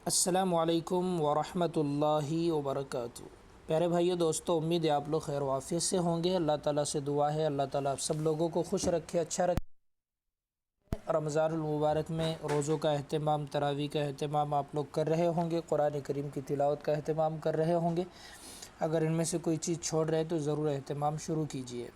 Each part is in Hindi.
अस्सलामुअलैकुम वरहमतुल्लाहि वबरकातुहू। प्यारे भाइयों दोस्तों, उम्मीद है आप लोग खैर वाफ़ियत से होंगे। अल्लाह ताला से दुआ है अल्लाह ताला आप सब लोगों को खुश रखे, अच्छा रखे। रमज़ानुल मुबारक में रोज़ों का अहतमाम, तरावी का अहतमाम आप लोग कर रहे होंगे, कुरान करीम की तिलावत का अहतमाम कर रहे होंगे। अगर इनमें से कोई चीज़ छोड़ रहे तो ज़रूर अहतमाम शुरू कीजिए।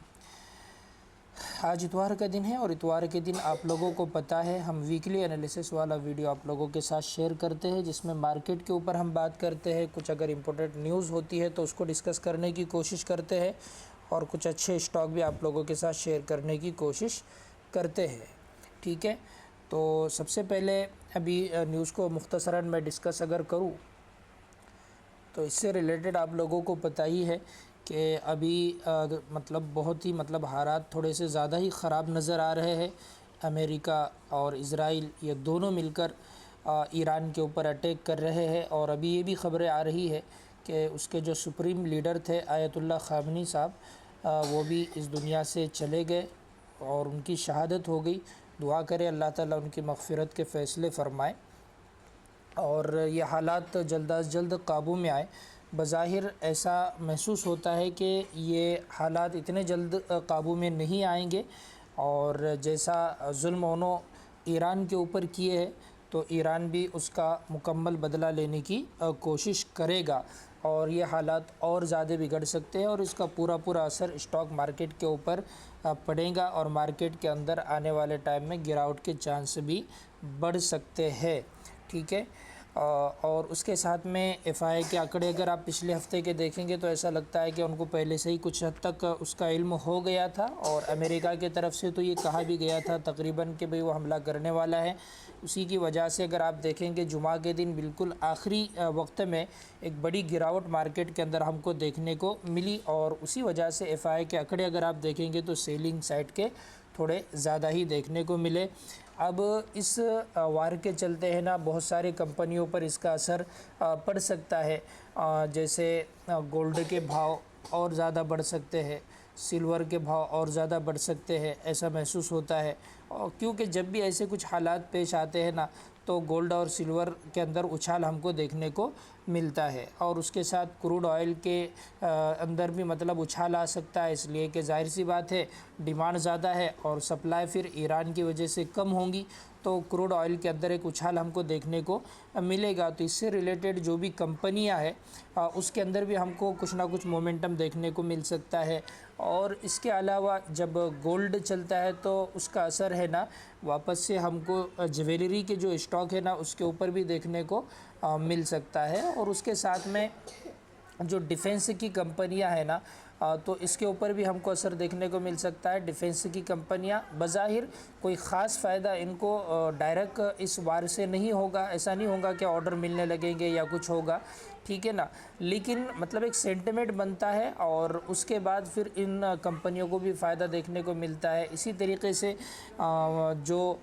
आज इतवार का दिन है और इतवार के दिन आप लोगों को पता है हम वीकली एनालिसिस वाला वीडियो आप लोगों के साथ शेयर करते हैं, जिसमें मार्केट के ऊपर हम बात करते हैं। कुछ अगर इम्पोर्टेंट न्यूज़ होती है तो उसको डिस्कस करने की कोशिश करते हैं और कुछ अच्छे स्टॉक भी आप लोगों के साथ शेयर करने की कोशिश करते हैं। ठीक है, तो सबसे पहले अभी न्यूज़ को मुख्तसरन मैं डिस्कस अगर करूँ तो इससे रिलेटेड आप लोगों को पता ही है कि अभी बहुत ही हालात थोड़े से ज़्यादा ही ख़राब नज़र आ रहे हैं। अमेरिका और इज़राइल ये दोनों मिलकर ईरान के ऊपर अटैक कर रहे हैं और अभी ये भी ख़बरें आ रही है कि उसके जो सुप्रीम लीडर थे आयतुल्लाह ख़ामनी साहब, वो भी इस दुनिया से चले गए और उनकी शहादत हो गई। दुआ करें अल्लाह ताला उनकी मग़फ़िरत के फ़ैसले फ़रमाए और ये हालात जल्द अज जल्द काबू में आए। बज़ाहिर ऐसा महसूस होता है कि ये हालात इतने जल्द काबू में नहीं आएंगे और जैसा जुल्म उन्होंने ईरान के ऊपर किए है तो ईरान भी उसका मुकम्मल बदला लेने की कोशिश करेगा और ये हालात और ज़्यादा बिगड़ सकते हैं और इसका पूरा असर स्टॉक मार्केट के ऊपर पड़ेगा और मार्केट के अंदर आने वाले टाइम में गिरावट के चांस भी बढ़ सकते हैं। ठीक है, और उसके साथ में एफआई के आंकड़े अगर आप पिछले हफ्ते के देखेंगे तो ऐसा लगता है कि उनको पहले से ही कुछ हद तक उसका इल्म हो गया था और अमेरिका की तरफ से तो ये कहा भी गया था तकरीबन कि भाई वो हमला करने वाला है। उसी की वजह से अगर आप देखेंगे जुमा के दिन बिल्कुल आखिरी वक्त में एक बड़ी गिरावट मार्केट के अंदर हमको देखने को मिली और उसी वजह से एफआई के आंकड़े अगर आप देखेंगे तो सेलिंग साइड के थोड़े ज़्यादा ही देखने को मिले। अब इस वार के चलते है ना बहुत सारी कंपनियों पर इसका असर पड़ सकता है। जैसे गोल्ड के भाव और ज़्यादा बढ़ सकते हैं, सिल्वर के भाव और ज़्यादा बढ़ सकते हैं, ऐसा महसूस होता है। और क्योंकि जब भी ऐसे कुछ हालात पेश आते हैं ना तो गोल्ड और सिल्वर के अंदर उछाल हमको देखने को मिलता है और उसके साथ क्रूड ऑयल के अंदर भी उछाल आ सकता है, इसलिए कि जाहिर सी बात है डिमांड ज़्यादा है और सप्लाई फिर ईरान की वजह से कम होंगी तो क्रूड ऑयल के अंदर एक उछाल हमको देखने को मिलेगा। तो इससे रिलेटेड जो भी कंपनियां हैं उसके अंदर भी हमको कुछ ना कुछ मोमेंटम देखने को मिल सकता है। और इसके अलावा जब गोल्ड चलता है तो उसका असर है ना वापस से हमको ज्वेलरी के जो स्टॉक है ना उसके ऊपर भी देखने को मिल सकता है। और उसके साथ में जो डिफेंस की कंपनियां हैं ना तो इसके ऊपर भी हमको असर देखने को मिल सकता है। डिफेंस की कंपनियां बज़ाहिर कोई ख़ास फ़ायदा इनको डायरेक्ट इस वार से नहीं होगा, ऐसा नहीं होगा कि ऑर्डर मिलने लगेंगे या कुछ होगा, ठीक है ना, लेकिन एक सेंटिमेंट बनता है और उसके बाद फिर इन कंपनियों को भी फ़ायदा देखने को मिलता है। इसी तरीके से जो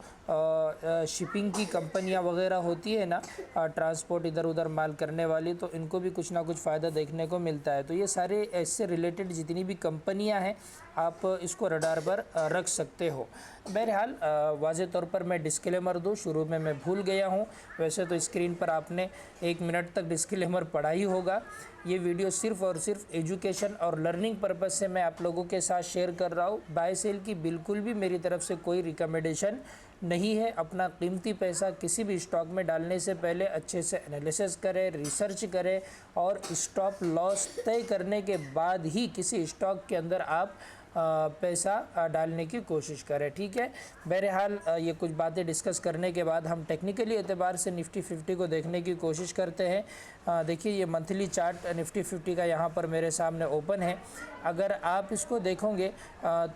शिपिंग की कंपनियां वगैरह होती है ना, ट्रांसपोर्ट इधर उधर माल करने वाली, तो इनको भी कुछ ना कुछ फ़ायदा देखने को मिलता है। तो ये सारे इससे रिलेटेड जितनी भी कंपनियां हैं आप इसको रडार पर रख सकते हो। बहरहाल वाज़े तौर पर मैं डिस्क्लेमर दूँ, शुरू में मैं भूल गया हूँ, वैसे तो स्क्रीन पर आपने 1 मिनट तक डिस्क्लेमर पढ़ा ही होगा। ये वीडियो सिर्फ़ और सिर्फ एजुकेशन और लर्निंग पर्पज़ से मैं आप लोगों के साथ शेयर कर रहा हूँ। बाय सेल की बिल्कुल भी मेरी तरफ से कोई रिकमेंडेशन नहीं है। अपना कीमती पैसा किसी भी स्टॉक में डालने से पहले अच्छे से एनालिसिस करें, रिसर्च करें और स्टॉप लॉस तय करने के बाद ही किसी स्टॉक के अंदर आप पैसा डालने की कोशिश करें, ठीक है। बहरहाल ये कुछ बातें डिस्कस करने के बाद हम टेक्निकली एतबार से निफ्टी 50 को देखने की कोशिश करते हैं। देखिए ये मंथली चार्ट निफ्टी 50 का यहाँ पर मेरे सामने ओपन है। अगर आप इसको देखोगे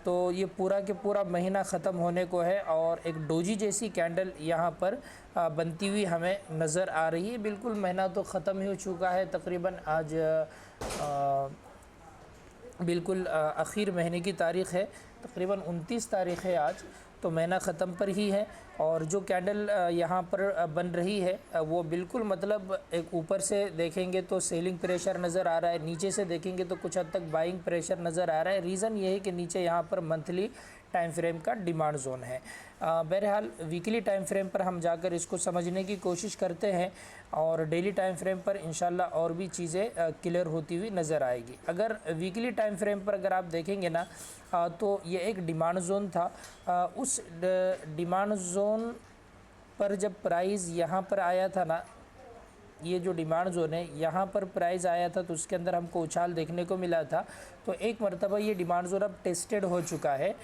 तो ये पूरा के पूरा महीना ख़त्म होने को है और एक डोजी जैसी कैंडल यहाँ पर बनती हुई हमें नज़र आ रही है। बिल्कुल महीना तो ख़त्म ही हो चुका है तकरीबन, आज बिल्कुल आखिर महीने की तारीख़ है, तकरीबन 29 तारीख़ है आज, तो महीना ख़त्म पर ही है। और जो कैंडल यहाँ पर बन रही है वो बिल्कुल एक ऊपर से देखेंगे तो सेलिंग प्रेशर नज़र आ रहा है, नीचे से देखेंगे तो कुछ हद तक बाइंग प्रेशर नज़र आ रहा है। रीज़न ये है कि नीचे यहाँ पर मंथली टाइम फ्रेम का डिमांड जोन है। बहरहाल वीकली टाइम फ्रेम पर हम जाकर इसको समझने की कोशिश करते हैं और डेली टाइम फ्रेम पर इंशाल्लाह और भी चीज़ें क्लियर होती हुई नज़र आएगी। अगर वीकली टाइम फ्रेम पर अगर आप देखेंगे ना तो ये एक डिमांड जोन था। उस डिमांड जोन पर जब प्राइस यहाँ पर आया था ना, ये जो डिमांड जोन है यहाँ पर प्राइस आया था तो उसके अंदर हमको उछाल देखने को मिला था। तो एक मरतबा ये डिमांड जोन अब टेस्टेड हो चुका है,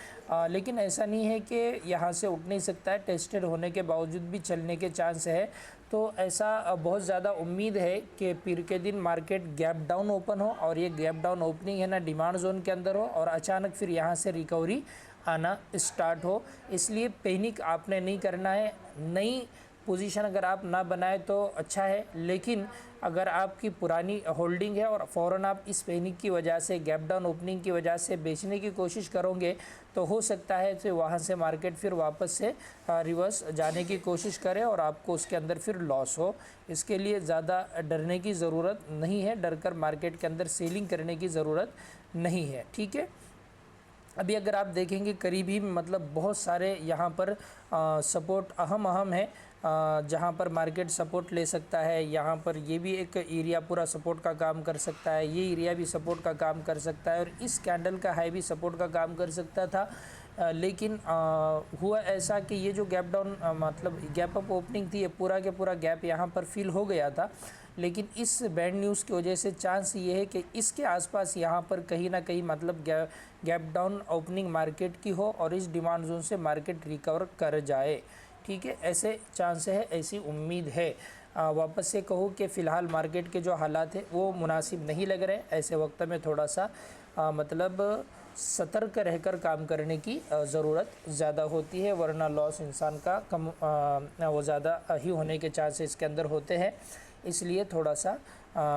लेकिन ऐसा नहीं है कि यहाँ से उठ नहीं सकता है। टेस्टेड होने के बावजूद भी चलने के चांस है। तो ऐसा बहुत ज़्यादा उम्मीद है कि पीर के दिन मार्केट गैप डाउन ओपन हो और ये गैप डाउन ओपनिंग है ना डिमांड जोन के अंदर हो और अचानक फिर यहाँ से रिकवरी आना स्टार्ट हो। इसलिए पैनिक आपने नहीं करना है। नई पोजीशन अगर आप ना बनाए तो अच्छा है, लेकिन अगर आपकी पुरानी होल्डिंग है और फ़ौरन आप इस पैनिक की वजह से गैप डाउन ओपनिंग की वजह से बेचने की कोशिश करोगे तो हो सकता है कि वहाँ से मार्केट फिर वापस से रिवर्स जाने की कोशिश करे और आपको उसके अंदर फिर लॉस हो। इसके लिए ज़्यादा डरने की ज़रूरत नहीं है, डर कर मार्केट के अंदर सेलिंग करने की ज़रूरत नहीं है। ठीक है, अभी अगर आप देखेंगे करीबी मतलब बहुत सारे यहाँ पर सपोर्ट अहम है जहाँ पर मार्केट सपोर्ट ले सकता है। यहाँ पर ये भी एक एरिया पूरा सपोर्ट का काम कर सकता है, ये एरिया भी सपोर्ट का काम कर सकता है और इस कैंडल का हाई भी सपोर्ट का काम कर सकता था। लेकिन हुआ ऐसा कि ये जो गैप डाउन मतलब गैप अप ओपनिंग थी, ये पूरा के पूरा गैप यहाँ पर फिल हो गया था। लेकिन इस बैड न्यूज़ की वजह से चांस ये है कि इसके आसपास यहाँ पर कहीं ना कहीं मतलब गैप डाउन ओपनिंग मार्केट की हो और इस डिमांड जोन से मार्केट रिकवर कर जाए। ठीक है, ऐसे चांस है, ऐसी उम्मीद है। वापस से कहूँ कि फ़िलहाल मार्केट के जो हालात है वो मुनासिब नहीं लग रहे। ऐसे वक्त में थोड़ा सा मतलब सतर्क रहकर काम करने की ज़रूरत ज़्यादा होती है, वरना लॉस इंसान का कम वो ज़्यादा ही होने के चांसेस इसके अंदर होते हैं। इसलिए थोड़ा सा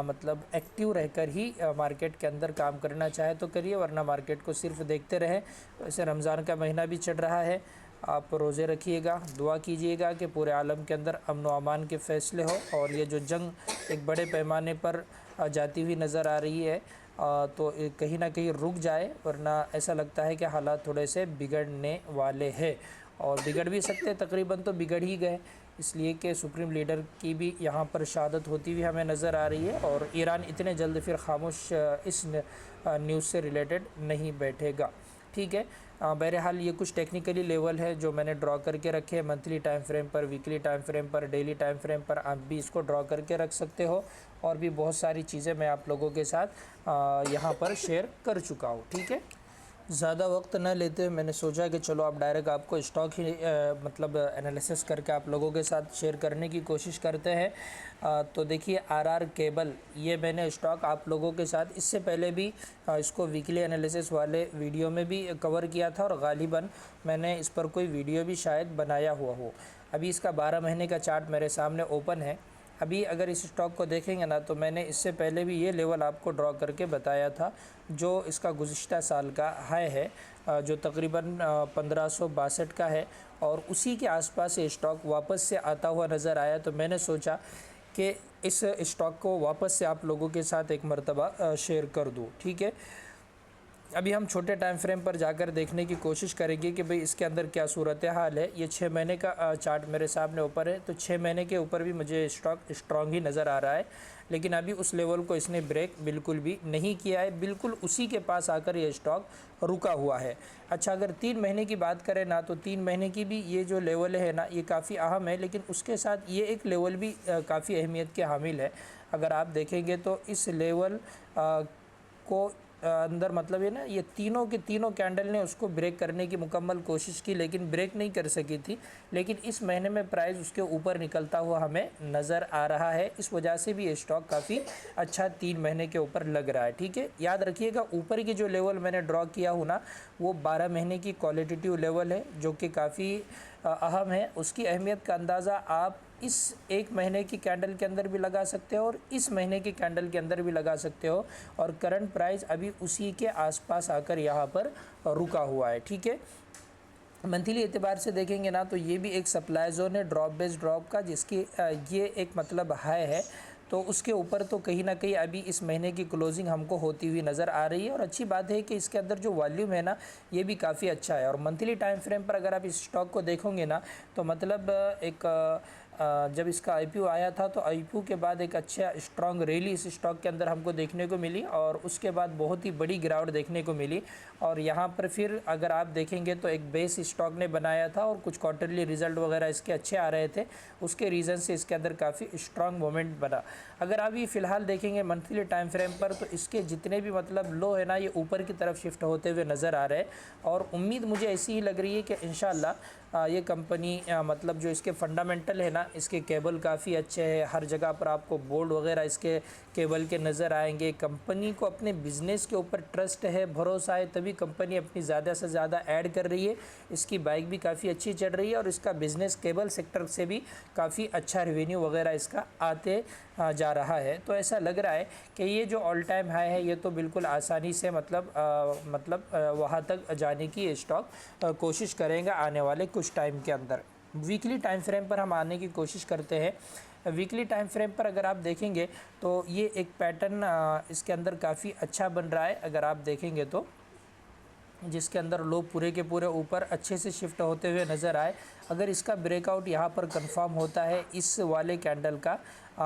मतलब एक्टिव रहकर ही मार्केट के अंदर काम करना चाहे तो करिए, वरना मार्केट को सिर्फ देखते रहें। वैसे रमज़ान का महीना भी चल रहा है, आप रोज़े रखिएगा, दुआ कीजिएगा कि पूरे आलम के अंदर अमन व अमान के फ़ैसले हो और ये जो जंग एक बड़े पैमाने पर जाती हुई नज़र आ रही है तो कहीं ना कहीं रुक जाए, वरना ऐसा लगता है कि हालात थोड़े से बिगड़ने वाले हैं और बिगड़ भी सकते, तकरीबन तो बिगड़ ही गए। इसलिए कि सुप्रीम लीडर की भी यहाँ पर शहादत होती हुई हमें नज़र आ रही है और ईरान इतने जल्द फिर खामोश इस न्यूज़ से रिलेटेड नहीं बैठेगा। ठीक है, बहरहाल ये कुछ टेक्निकली लेवल है जो मैंने ड्रॉ करके रखे हैं मंथली टाइम फ्रेम पर, वीकली टाइम फ्रेम पर, डेली टाइम फ्रेम पर। आप भी इसको ड्रॉ करके रख सकते हो और भी बहुत सारी चीज़ें मैं आप लोगों के साथ यहाँ पर शेयर कर चुका हूँ। ठीक है, ज़्यादा वक्त न लेते मैंने सोचा कि चलो आप डायरेक्ट आपको स्टॉक ही मतलब एनालिसिस करके आप लोगों के साथ शेयर करने की कोशिश करते हैं। तो देखिए आरआर केबल, ये मैंने स्टॉक आप लोगों के साथ इससे पहले भी इसको वीकली एनालिसिस वाले वीडियो में भी कवर किया था और गालिबन मैंने इस पर कोई वीडियो भी शायद बनाया हुआ हो। अभी इसका 12 महीने का चार्ट मेरे सामने ओपन है। अभी अगर इस स्टॉक को देखेंगे ना तो मैंने इससे पहले भी ये लेवल आपको ड्रॉ करके बताया था जो इसका गुज़िश्ता साल का हाई है, जो तकरीबन 1562 का है और उसी के आसपास ये स्टॉक वापस से आता हुआ नज़र आया। तो मैंने सोचा कि इस स्टॉक को वापस से आप लोगों के साथ एक मरतबा शेयर कर दूँ। ठीक है, अभी हम छोटे टाइम फ्रेम पर जाकर देखने की कोशिश करेंगे कि भाई इसके अंदर क्या सूरत हाल है। ये 6 महीने का चार्ट मेरे सामने ऊपर है, तो 6 महीने के ऊपर भी मुझे स्टॉक स्ट्रॉन्ग ही नज़र आ रहा है, लेकिन अभी उस लेवल को इसने ब्रेक बिल्कुल भी नहीं किया है। बिल्कुल उसी के पास आकर ये स्टॉक रुका हुआ है। अच्छा, अगर 3 महीने की बात करें ना तो 3 महीने की भी ये जो लेवल है ना ये काफ़ी अहम है, लेकिन उसके साथ ये एक लेवल भी काफ़ी अहमियत के हामिल है। अगर आप देखेंगे तो इस लेवल को अंदर मतलब ये ना ये तीनों के तीनों कैंडल ने उसको ब्रेक करने की मुकम्मल कोशिश की, लेकिन ब्रेक नहीं कर सकी थी। लेकिन इस महीने में प्राइस उसके ऊपर निकलता हुआ हमें नज़र आ रहा है। इस वजह से भी ये स्टॉक काफ़ी अच्छा 3 महीने के ऊपर लग रहा है। ठीक है, याद रखिएगा ऊपर की जो लेवल मैंने ड्रॉ किया हूँ ना वो 12 महीने की क्वालिटेटिव लेवल है जो कि काफ़ी अहम है। उसकी अहमियत का अंदाज़ा आप इस 1 महीने की कैंडल के अंदर भी लगा सकते हो और इस महीने की कैंडल के अंदर भी लगा सकते हो और करंट प्राइस अभी उसी के आसपास आकर यहाँ पर रुका हुआ है। ठीक है, मंथली एतबार से देखेंगे ना तो ये भी एक सप्लाई जोन है ड्रॉप बेस्ड ड्रॉप का, जिसकी ये एक मतलब हाई है। तो उसके ऊपर तो कहीं ना कहीं अभी इस महीने की क्लोजिंग हमको होती हुई नज़र आ रही है। और अच्छी बात है कि इसके अंदर जो वॉल्यूम है ना ये भी काफ़ी अच्छा है। और मंथली टाइम फ्रेम पर अगर आप इस स्टॉक को देखोगे ना तो मतलब एक जब इसका आईपीओ आया था तो आईपीओ के बाद एक अच्छा स्ट्रॉन्ग रैली इस स्टॉक के अंदर हमको देखने को मिली और उसके बाद बहुत ही बड़ी गिरावट देखने को मिली। और यहाँ पर फिर अगर आप देखेंगे तो एक बेस स्टॉक ने बनाया था और कुछ क्वार्टरली रिजल्ट वगैरह इसके अच्छे आ रहे थे, उसके रीज़न से इसके अंदर काफ़ी स्ट्रॉन्ग मोमेंट बना। अगर आप ये फ़िलहाल देखेंगे मंथली टाइम फ्रेम पर तो इसके जितने भी मतलब लो है ना ये ऊपर की तरफ शिफ्ट होते हुए नज़र आ रहे हैं। और उम्मीद मुझे ऐसी ही लग रही है कि इंशाल्लाह ये कंपनी मतलब जो इसके फंडामेंटल है ना इसके केबल काफ़ी अच्छे हैं, हर जगह पर आपको बोर्ड वगैरह इसके केबल के नज़र आएंगे। कंपनी को अपने बिज़नेस के ऊपर ट्रस्ट है, भरोसा है, तभी कंपनी अपनी ज़्यादा से ज़्यादा ऐड कर रही है। इसकी बाइक भी काफ़ी अच्छी चल रही है और इसका बिज़नेस केबल सेक्टर से भी काफ़ी अच्छा रेवेन्यू वगैरह इसका आते जा रहा है। तो ऐसा लग रहा है कि ये जो ऑल टाइम हाई है ये तो बिल्कुल आसानी से मतलब वहाँ तक जाने की स्टॉक कोशिश करेंगे आने वाले कुछ टाइम के अंदर। वीकली टाइम फ्रेम पर हम आने की कोशिश करते हैं। वीकली टाइम फ्रेम पर अगर आप देखेंगे तो ये एक पैटर्न इसके अंदर काफ़ी अच्छा बन रहा है। अगर आप देखेंगे तो जिसके अंदर लो पूरे के पूरे ऊपर अच्छे से शिफ्ट होते हुए नज़र आए। अगर इसका ब्रेकआउट यहाँ पर कंफर्म होता है इस वाले कैंडल का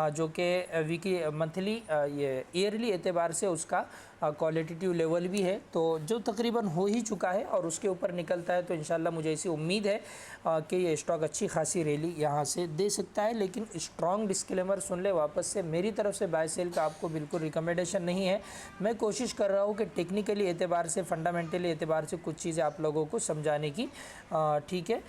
जो कि वीकली मंथली ये ईयरली एतबार से उसका क्वालिटेटिव लेवल भी है तो जो तकरीबन हो ही चुका है और उसके ऊपर निकलता है तो इंशाल्लाह मुझे ऐसी उम्मीद है कि ये स्टॉक अच्छी खासी रैली यहाँ से दे सकता है। लेकिन स्ट्रॉन्ग डिस्क्लेमर सुन ले वापस से, मेरी तरफ से बाय सेल का आपको बिल्कुल रिकमेंडेशन नहीं है। मैं कोशिश कर रहा हूँ कि टेक्निकली एतबार से, फंडामेंटली एतबार से कुछ चीज़ें आप लोगों को समझाने की ठीक है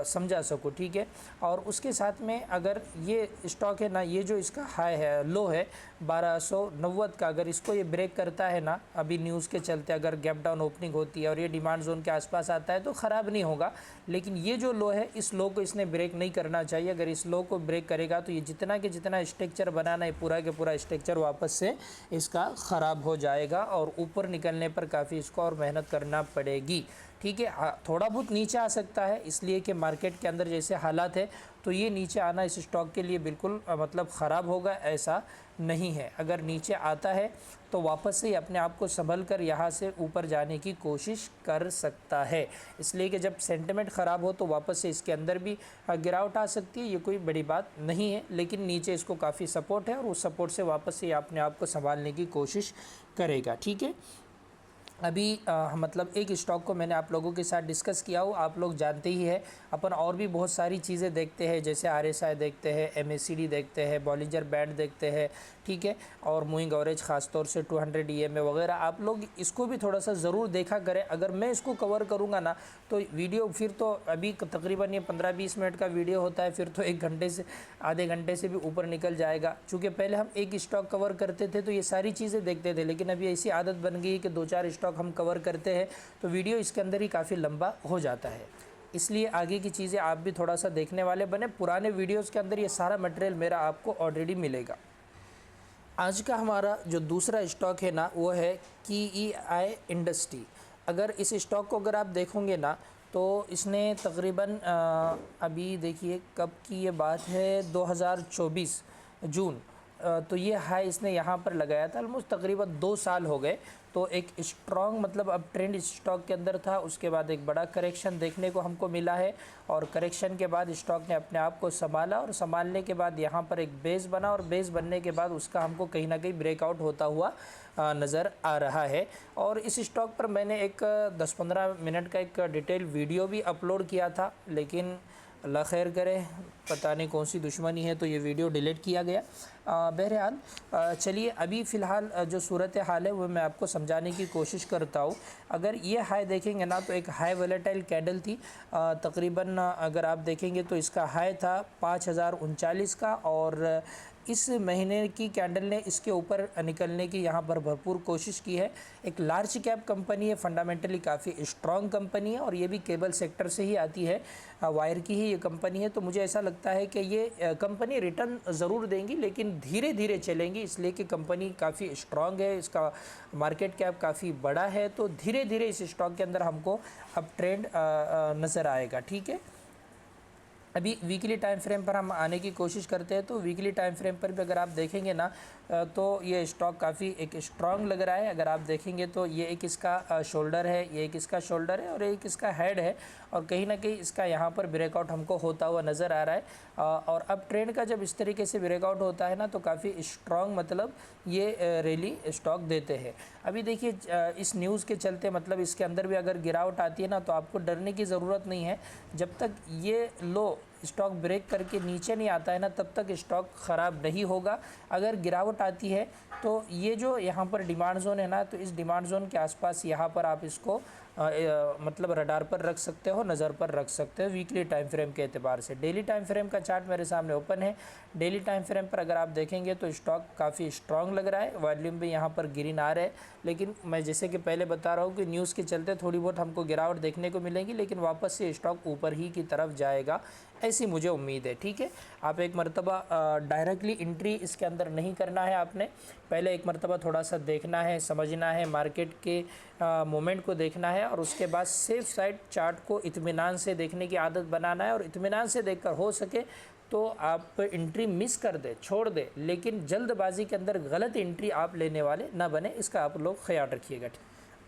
समझा सकूँ, ठीक है। और उसके साथ में अगर ये स्टॉक है ना ये जो इसका हाई है लो है 1290 का, अगर इसको ये ब्रेक करता है ना अभी न्यूज़ के चलते अगर गैप डाउन ओपनिंग होती है और ये डिमांड जोन के आसपास आता है तो ख़राब नहीं होगा। लेकिन ये जो लो है इस लो को इसने ब्रेक नहीं करना चाहिए। अगर इस लो को ब्रेक करेगा तो ये जितना कि जितना स्ट्रक्चर बनाना है पूरा के पूरा स्ट्रक्चर वापस से इसका ख़राब हो जाएगा और ऊपर निकलने पर काफ़ी इसको और मेहनत करना पड़ेगी, ठीक है। थोड़ा बहुत नीचे आ सकता है इसलिए कि मार्केट के अंदर जैसे हालात है तो ये नीचे आना इस स्टॉक के लिए बिल्कुल मतलब ख़राब होगा ऐसा नहीं है। अगर नीचे आता है तो वापस से अपने आप को संभल कर यहाँ से ऊपर जाने की कोशिश कर सकता है। इसलिए कि जब सेंटिमेंट ख़राब हो तो वापस से इसके अंदर भी गिरावट आ सकती है, ये कोई बड़ी बात नहीं है। लेकिन नीचे इसको काफ़ी सपोर्ट है और उस सपोर्ट से वापस से अपने आप को संभालने की कोशिश करेगा, ठीक है। अभी मतलब एक स्टॉक को मैंने आप लोगों के साथ डिस्कस किया हो, आप लोग जानते ही है अपन और भी बहुत सारी चीज़ें देखते हैं जैसे आरएसआई देखते हैं, एमएसीडी देखते हैं, बॉलिंजर बैंड देखते हैं, ठीक है। और मूविंग एवरेज ख़ासतौर से 200 ईएमए वगैरह आप लोग इसको भी थोड़ा सा ज़रूर देखा करें। अगर मैं इसको कवर करूँगा ना तो वीडियो फिर तो अभी तकरीबन ये 15-20 मिनट का वीडियो होता है, फिर तो 1 घंटे से आधे घंटे से भी ऊपर निकल जाएगा। चूँकि पहले हम एक स्टॉक कवर करते थे तो ये सारी चीज़ें देखते थे, लेकिन अभी ऐसी आदत बन गई है कि 2-4 स्टॉक हम कवर करते हैं तो वीडियो इसके अंदर ही काफ़ी लंबा हो जाता है। इसलिए आगे की चीज़ें आप भी थोड़ा सा देखने वाले बने। पुराने वीडियोस के अंदर ये सारा मटेरियल मेरा आपको ऑलरेडी मिलेगा। आज का हमारा जो दूसरा स्टॉक है ना वो है KEI इंडस्ट्री। अगर इस स्टॉक को अगर आप देखोगे ना तो इसने तकरीबन अभी देखिए कब की ये बात है 2024 जून तो ये हाई इसने यहाँ पर लगाया था। ऑलमोस्ट तकरीबन 2 साल हो गए। तो एक स्ट्रॉन्ग मतलब अब ट्रेंड स्टॉक के अंदर था, उसके बाद एक बड़ा करेक्शन देखने को हमको मिला है और करेक्शन के बाद स्टॉक ने अपने आप को संभाला और संभालने के बाद यहाँ पर एक बेस बना और बेस बनने के बाद उसका हमको कहीं ना कहीं ब्रेकआउट होता हुआ नज़र आ रहा है। और इस स्टॉक पर मैंने एक 10-15 मिनट का एक डिटेल वीडियो भी अपलोड किया था, लेकिन अल्लाह खैर करे, पता नहीं कौन सी दुश्मनी है तो ये वीडियो डिलीट किया गया। बहरहाल चलिए अभी फ़िलहाल जो सूरत हाल है वो मैं आपको समझाने की कोशिश करता हूँ। अगर ये हाई देखेंगे ना तो एक हाई वोलेटाइल कैंडल थी, तकरीबन अगर आप देखेंगे तो इसका हाई था 5039 का और इस महीने की कैंडल ने इसके ऊपर निकलने की यहाँ पर भरपूर कोशिश की है। एक लार्ज कैप कंपनी है, फंडामेंटली काफ़ी स्ट्रॉन्ग कंपनी है और ये भी केबल सेक्टर से ही आती है, वायर की ही ये कंपनी है। तो मुझे ऐसा लगता है कि ये कंपनी रिटर्न ज़रूर देंगी लेकिन धीरे धीरे चलेंगी, इसलिए कि कंपनी काफ़ी स्ट्रॉन्ग है, इसका मार्केट कैप काफ़ी बड़ा है। तो धीरे धीरे इस स्टॉक के अंदर हमको अब ट्रेंड नज़र आएगा, ठीक है। अभी वीकली टाइम फ्रेम पर हम आने की कोशिश करते हैं, तो वीकली टाइम फ्रेम पर भी अगर आप देखेंगे ना तो ये स्टॉक काफ़ी एक स्ट्रांग लग रहा है। अगर आप देखेंगे तो ये एक इसका शोल्डर है, ये एक इसका शोल्डर है और एक इसका हेड है, और कहीं ना कहीं इसका यहाँ पर ब्रेकआउट हमको होता हुआ नज़र आ रहा है। और अब ट्रेंड का जब इस तरीके से ब्रेकआउट होता है ना तो काफ़ी स्ट्रांग मतलब ये रैली स्टॉक देते हैं। अभी देखिए इस न्यूज़ के चलते मतलब इसके अंदर भी अगर गिरावट आती है ना तो आपको डरने की ज़रूरत नहीं है। जब तक ये लो स्टॉक ब्रेक करके नीचे नहीं आता है ना तब तक स्टॉक ख़राब नहीं होगा। अगर गिरावट आती है तो ये जो यहाँ पर डिमांड जोन है ना, तो इस डिमांड जोन के आसपास यहाँ पर आप इसको मतलब रडार पर रख सकते हो, नज़र पर रख सकते हो वीकली टाइम फ्रेम के एतबार से। डेली टाइम फ्रेम का चार्ट मेरे सामने ओपन है। डेली टाइम फ्रेम पर अगर आप देखेंगे तो स्टॉक काफ़ी स्ट्रांग लग रहा है, वॉल्यूम भी यहाँ पर ग्रीन आ रहा है। लेकिन मैं जैसे कि पहले बता रहा हूँ कि न्यूज़ के चलते थोड़ी बहुत हमको गिरावट देखने को मिलेगी, लेकिन वापस से स्टॉक ऊपर ही की तरफ जाएगा, ऐसी मुझे उम्मीद है। ठीक है, आप एक मरतबा डायरेक्टली एंट्री इसके अंदर नहीं करना है, आपने पहले एक मरतबा थोड़ा सा देखना है, समझना है, मार्केट के मोमेंट को देखना है, और उसके बाद सेफ साइड चार्ट को इत्मीनान से देखने की आदत बनाना है। और इत्मीनान से देखकर हो सके तो आप एंट्री मिस कर दे, छोड़ दे, लेकिन जल्दबाजी के अंदर गलत एंट्री आप लेने वाले ना बने, इसका आप लोग ख्याल रखिएगा।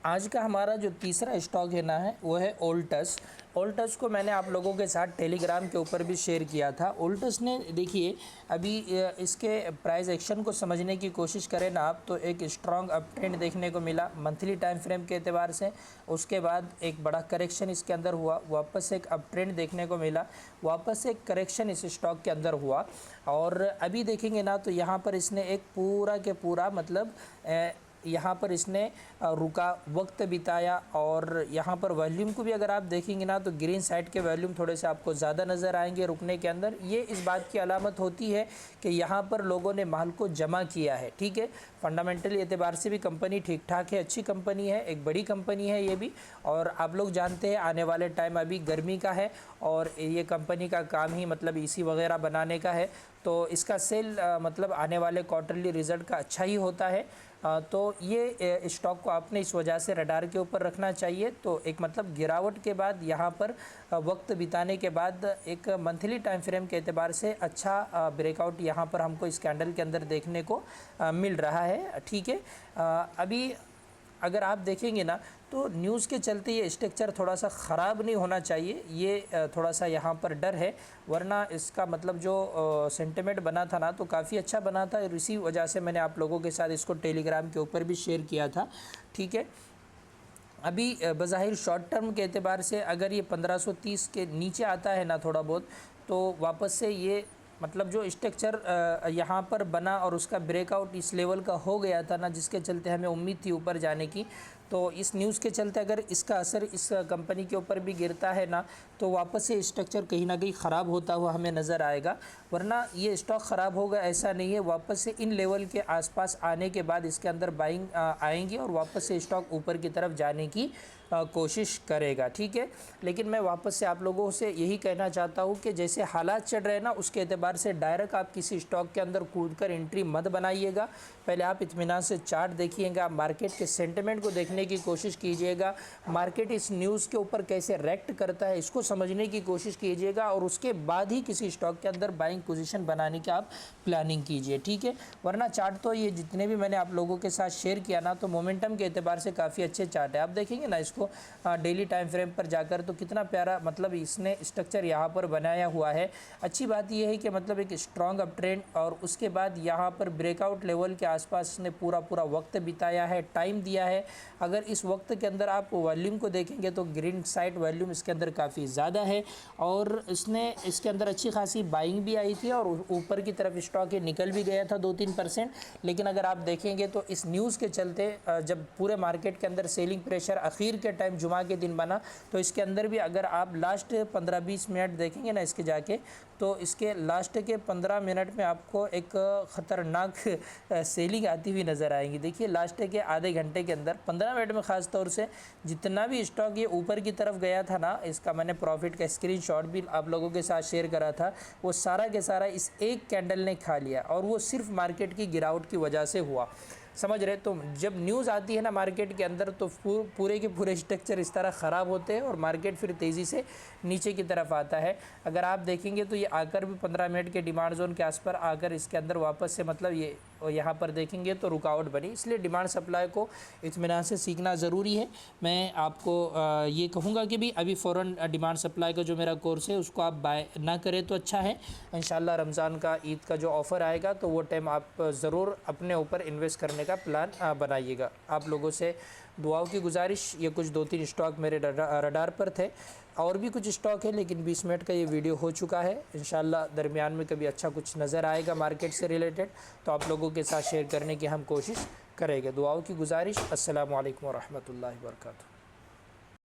आज का हमारा जो तीसरा स्टॉक है ना है वो है ओल्टस। ओल्टस को मैंने आप लोगों के साथ टेलीग्राम के ऊपर भी शेयर किया था। ओल्टस ने देखिए अभी इसके प्राइस एक्शन को समझने की कोशिश करें ना आप तो एक स्ट्रॉन्ग अप ट्रेंड देखने को मिला मंथली टाइम फ्रेम के एतबार से। उसके बाद एक बड़ा करेक्शन इसके अंदर हुआ, वापस एक अप ट्रेंड देखने को मिला, वापस एक करेक्शन इस स्टॉक के अंदर हुआ। और अभी देखेंगे ना तो यहाँ पर इसने एक पूरा के पूरा मतलब यहाँ पर इसने रुका, वक्त बिताया, और यहाँ पर वॉल्यूम को भी अगर आप देखेंगे ना तो ग्रीन साइड के वॉल्यूम थोड़े से आपको ज़्यादा नज़र आएंगे रुकने के अंदर। ये इस बात की अलामत होती है कि यहाँ पर लोगों ने माल को जमा किया है। ठीक है, फंडामेंटली एतबार से भी कंपनी ठीक ठाक है, अच्छी कंपनी है, एक बड़ी कंपनी है ये भी। और आप लोग जानते हैं आने वाले टाइम अभी गर्मी का है और ये कंपनी का काम ही मतलब एसी वगैरह बनाने का है, तो इसका सेल मतलब आने वाले क्वार्टरली रिज़ल्ट का अच्छा ही होता है। तो ये स्टॉक को आपने इस वजह से रडार के ऊपर रखना चाहिए। तो एक मतलब गिरावट के बाद यहाँ पर वक्त बिताने के बाद एक मंथली टाइम फ्रेम के एतबार से अच्छा ब्रेकआउट यहाँ पर हमको इस कैंडल के अंदर देखने को मिल रहा है। ठीक है, अभी अगर आप देखेंगे ना तो न्यूज़ के चलते ये स्ट्रक्चर थोड़ा सा ख़राब नहीं होना चाहिए, ये थोड़ा सा यहाँ पर डर है, वरना इसका मतलब जो सेंटिमेंट बना था ना तो काफ़ी अच्छा बना था। इसी वजह से मैंने आप लोगों के साथ इसको टेलीग्राम के ऊपर भी शेयर किया था। ठीक है, अभी बज़ाहिर शॉर्ट टर्म के एतबार से अगर ये 1530 के नीचे आता है ना थोड़ा बहुत, तो वापस से ये मतलब जो स्ट्रक्चर यहाँ पर बना और उसका ब्रेकआउट इस लेवल का हो गया था ना, जिसके चलते हमें उम्मीद थी ऊपर जाने की, तो इस न्यूज़ के चलते अगर इसका असर इस कंपनी के ऊपर भी गिरता है ना तो वापस से स्ट्रक्चर कहीं ना कहीं ख़राब होता हुआ हमें नज़र आएगा। वरना ये स्टॉक ख़राब होगा ऐसा नहीं है, वापस से इन लेवल के आसपास आने के बाद इसके अंदर बाइंग आएंगी और वापस से स्टॉक ऊपर की तरफ जाने की कोशिश करेगा। ठीक है, लेकिन मैं वापस से आप लोगों से यही कहना चाहता हूँ कि जैसे हालात चल रहे हैं ना उसके एतबार से डायरेक्ट आप किसी स्टॉक के अंदर कूदकर एंट्री मत बनाइएगा। पहले आप इत्मीनान से चार्ट देखिएगा, मार्केट के सेंटिमेंट को देखने की कोशिश कीजिएगा, मार्केट इस न्यूज़ के ऊपर कैसे रिएक्ट करता है इसको समझने की कोशिश कीजिएगा, और उसके बाद ही किसी स्टॉक के अंदर बाइंग पोजीशन बनाने की आप प्लानिंग कीजिए। ठीक है, वरना चार्ट तो ये जितने भी मैंने आप लोगों के साथ शेयर किया ना तो मोमेंटम के एतबार से काफ़ी अच्छे चार्ट है। आप देखेंगे ना इसको डेली टाइम फ्रेम पर जाकर तो कितना प्यारा मतलब इसने स्ट्रक्चर यहाँ पर बनाया हुआ है। अच्छी बात यह है कि मतलब एक स्ट्रॉन्ग अप ट्रेंड और उसके बाद यहाँ पर ब्रेकआउट लेवल के आसपास इसने पूरा वक्त बिताया है, टाइम दिया है। अगर इस वक्त के अंदर आप वॉल्यूम को देखेंगे तो ग्रीन साइड वॉल्यूम इसके अंदर काफ़ी ज़्यादा है और इसके अंदर अच्छी खासी बाइंग भी आई थी और ऊपर की तरफ स्टॉक ये निकल भी गया था 2-3%। लेकिन अगर आप देखेंगे तो इस न्यूज़ के चलते जब पूरे मार्केट के अंदर सेलिंग प्रेशर आखिर के टाइम जुमा के दिन बना तो इसके अंदर भी अगर आप लास्ट 15-20 मिनट देखेंगे ना इसके जाके तो इसके लास्ट के 15 मिनट में आपको एक ख़तरनाक सेलिंग आती हुई नज़र आएगी। देखिए लास्ट के आधे घंटे के अंदर 15 मिनट में ख़ास तौर से जितना भी स्टॉक ये ऊपर की तरफ गया था ना, इसका मैंने प्रॉफिट का स्क्रीनशॉट भी आप लोगों के साथ शेयर करा था, वो सारा के सारा इस एक कैंडल ने खा लिया और वो सिर्फ मार्केट की गिरावट की वजह से हुआ। समझ रहे? तो जब न्यूज़ आती है ना मार्केट के अंदर तो पूरे के पूरे स्ट्रक्चर इस तरह ख़राब होते हैं और मार्केट फिर तेज़ी से नीचे की तरफ आता है। अगर आप देखेंगे तो ये आकर भी 15 मिनट के डिमांड जोन के आसपास आकर इसके अंदर वापस से मतलब ये यहाँ पर देखेंगे तो रुकावट बनी। इसलिए डिमांड सप्लाई को इत्मीनान से सीखना ज़रूरी है। मैं आपको ये कहूँगा कि भी अभी फ़ौरन डिमांड सप्लाई का जो मेरा कोर्स है उसको आप बाय ना करें तो अच्छा है। इंशाल्लाह रमज़ान का ईद का जो ऑफ़र आएगा तो वो टाइम आप ज़रूर अपने ऊपर इन्वेस्ट करने का प्लान बनाइएगा। आप लोगों से दुआओं की गुजारिश। ये कुछ 2-3 स्टॉक मेरे रडार पर थे, और भी कुछ स्टॉक है लेकिन 20 मिनट का ये वीडियो हो चुका है। इंशाल्लाह दरमियान में कभी अच्छा कुछ नज़र आएगा मार्केट से रिलेटेड तो आप लोगों के साथ शेयर करने की हम कोशिश करेंगे। दुआओं की गुजारिश। अस्सलामु अलैकुम व रहमतुल्लाहि व बरकातुहू।